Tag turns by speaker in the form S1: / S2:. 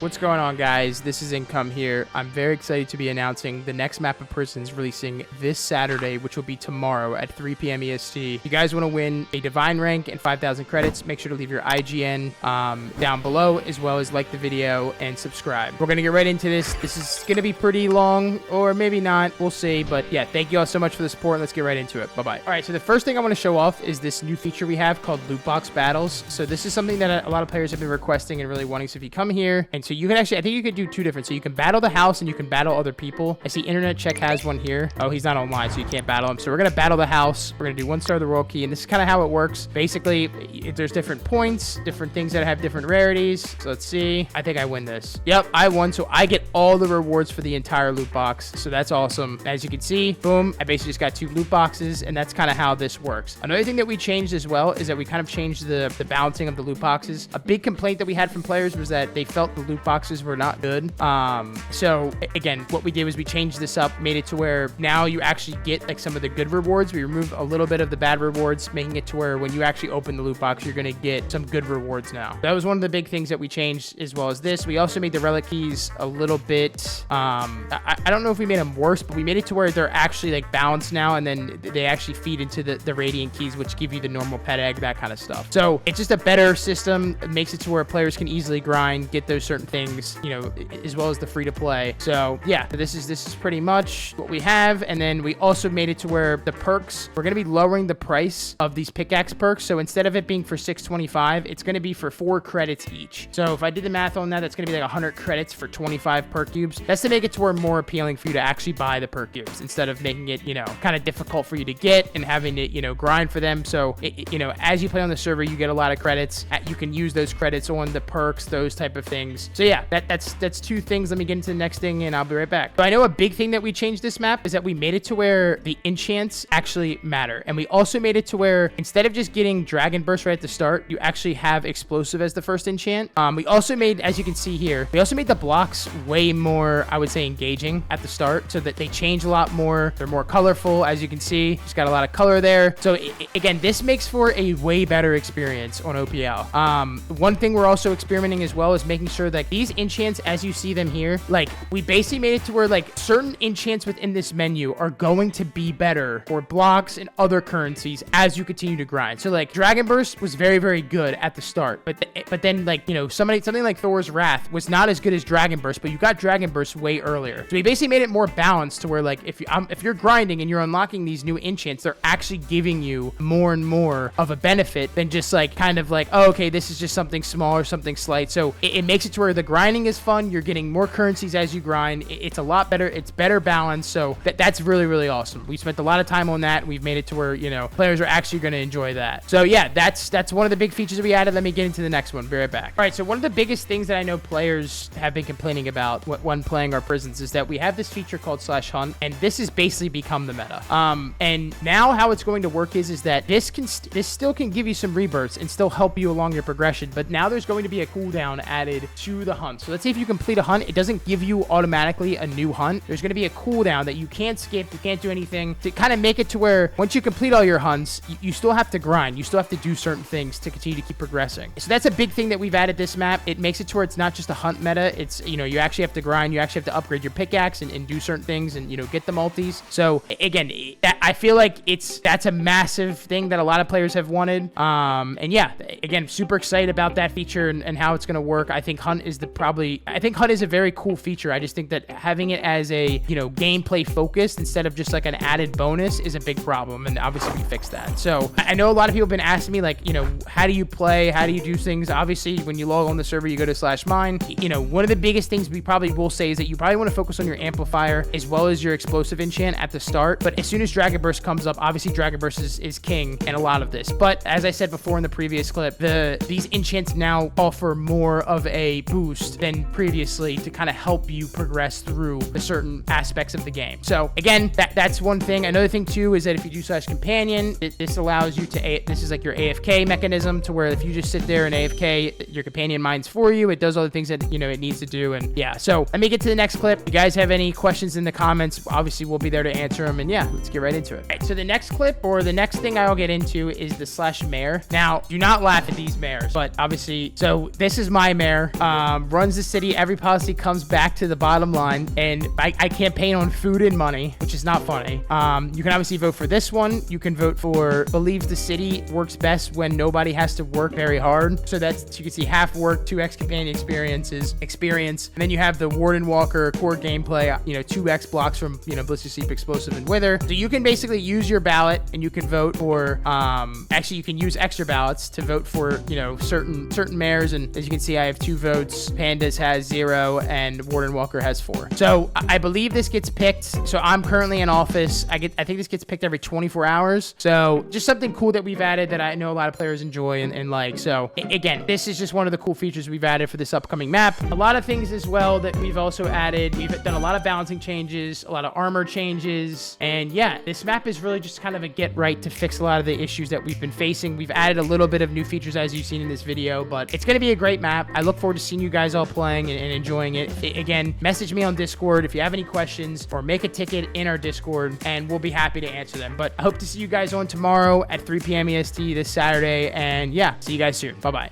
S1: What's going on, guys? This is Income here. I'm very excited to be announcing the next map of prisons releasing this Saturday, which will be tomorrow at 3 p.m. EST. If you guys want to win a divine rank and 5,000 credits, make sure to leave your IGN down below, as well as like the video and subscribe. We're going to get right into this. This is going to be pretty long, or maybe not. We'll see. But yeah, thank you all so much for the support. Let's get right into it. Bye-bye. All right, so the first thing I want to show off is this new feature we have called loot box battles. So this is something that a lot of players have been requesting and really wanting. So if you come here, and so you can actually, I think you could do two different. So you can battle the house and you can battle other people. I see Internet Check has one here. Oh, he's not online, so you can't battle him. So we're going to battle the house. We're going to do 1 star of the royal key. And this is kind of how it works. Basically, there's different points, different things that have different rarities. So let's see. I think I win this. Yep, I won. So I get all the rewards for the entire loot box. So that's awesome. As you can see, boom, I basically just got 2 loot boxes, and that's kind of how this works. Another thing that we changed as well is that we kind of changed the balancing of the loot boxes. A big complaint that we had from players was that they felt the loot boxes were not good. So again, what we did was we changed this up, made it to where now you actually get like some of the good rewards. We removed a little bit of the bad rewards, making it to where when you actually open the loot box, you're going to get some good rewards now. That was one of the big things that we changed, as well as this. We also made the relic keys a little bit, I don't know if we made them worse, but we made it to where they're actually like balanced now, and then they actually feed into the radiant keys, which give you the normal pet egg, that kind of stuff. So it's just a better system. It makes it to where players can easily grind, get those certain things, you know, as well as the free to play. So yeah, this is pretty much what we have. And then we also made it to where the perks, we're going to be lowering the price of these pickaxe perks. So instead of it being for $6.25, it's going to be for 4 credits each. So if I did the math on that, that's going to be like 100 credits for 25 perk cubes. That's to make it to where more appealing for you to actually buy the perk cubes, instead of making it, you know, kind of difficult for you to get and having to, you know, grind for them. So you know, as you play on the server, you get a lot of credits. You can use those credits on the perks, those type of things. So yeah, that's 2 things. Let me get into the next thing and I'll be right back. So I know a big thing that we changed this map is that we made it to where the enchants actually matter. And we also made it to where instead of just getting Dragon Burst right at the start, you actually have Explosive as the first enchant. We also made, as you can see here, we also made the blocks way more, I would say, engaging at the start, so that they change a lot more. They're more colorful, as you can see. Just got a lot of color there. So again, this makes for a way better experience on OPL. One thing we're also experimenting as well is making sure that these enchants, as you see them here, like we basically made it to where like certain enchants within this menu are going to be better for blocks and other currencies as you continue to grind. So like Dragon Burst was very, very good at the start, but then like, you know, something like Thor's Wrath was not as good as Dragon Burst, but you got Dragon Burst way earlier. So we basically made it more balanced to where like if you're grinding and you're unlocking these new enchants, they're actually giving you more and more of a benefit than just like kind of like, oh, okay, this is just something small or something slight. So it makes it to where the grinding is fun. You're getting more currencies as you grind. It's a lot better. It's better balanced. So that's really, really awesome. We spent a lot of time on that. We've made it to where, you know, players are actually going to enjoy that. So yeah, that's one of the big features that we added. Let me get into the next one. Be right back. All right, so one of the biggest things that I know players have been complaining about when playing our prisons is that we have this feature called /hunt, and this has basically become the meta. And now how it's going to work is that this still can give you some rebirths and still help you along your progression, but now there's going to be a cooldown added to the hunt. So let's say if you complete a hunt, it doesn't give you automatically a new hunt. There's going to be a cooldown that you can't skip, you can't do anything, to kind of make it to where once you complete all your hunts, you still have to grind, you still have to do certain things to continue to keep progressing. So that's a big thing that we've added this map. It makes it to where it's not just a hunt meta. It's, you know, you actually have to grind, you actually have to upgrade your pickaxe and do certain things and, you know, get the multis. So again, I feel like that's a massive thing that a lot of players have wanted. And yeah, again, super excited about that feature and how it's going to work. I think hunt is hunt is a very cool feature. I just think that having it as a, you know, gameplay focused instead of just like an added bonus is a big problem, and obviously we fixed that. So I know a lot of people have been asking me, like, you know, how do you play, how do you do things? Obviously when you log on the server, you go to /mine. You know, one of the biggest things we probably will say is that you probably want to focus on your amplifier as well as your explosive enchant at the start, but as soon as Dragon Burst comes up, obviously Dragon Burst is king in a lot of this. But as I said before in the previous clip, these enchants now offer more of a boost than previously to kind of help you progress through the certain aspects of the game. So again, that's one thing. Another thing too is that if you do /companion, this allows you to, this is like your AFK mechanism, to where if you just sit there and AFK, your companion mines for you. It does all the things that, you know, it needs to do. And yeah, so let me get to the next clip. If you guys have any questions in the comments, obviously we'll be there to answer them. And yeah, let's get right into it. All right, so the next clip, or the next thing I'll get into, is the /mare. Now, do not laugh at these mares, but obviously, so this is my mare. runs the city. Every policy comes back to the bottom line, and I campaign on food and money, which is not funny. You can obviously vote for this one. You can vote for believes the city works best when nobody has to work very hard. So that's, you can see half work, 2x companion experience. And then you have the Warden Walker core gameplay, 2x blocks from, Blister Sleep, Explosive, and Wither. So you can basically use your ballot and you can vote for, actually you can use extra ballots to vote for, certain mayors. And as you can see, I have 2 votes. Pandas has 0 and Warden Walker has 4. So I believe this gets picked. So I'm currently in office. I think this gets picked every 24 hours. So just something cool that we've added that I know a lot of players enjoy and like. So again, this is just one of the cool features we've added for this upcoming map. A lot of things as well that we've also added. We've done a lot of balancing changes, a lot of armor changes. And yeah, this map is really just kind of a get right to fix a lot of the issues that we've been facing. We've added a little bit of new features as you've seen in this video, but it's going to be a great map. I look forward to seeing you guys all playing and enjoying it. Again, message me on Discord if you have any questions or make a ticket in our Discord and we'll be happy to answer them. But I hope to see you guys on tomorrow at 3 p.m. EST this Saturday. And yeah, see you guys soon. Bye-bye.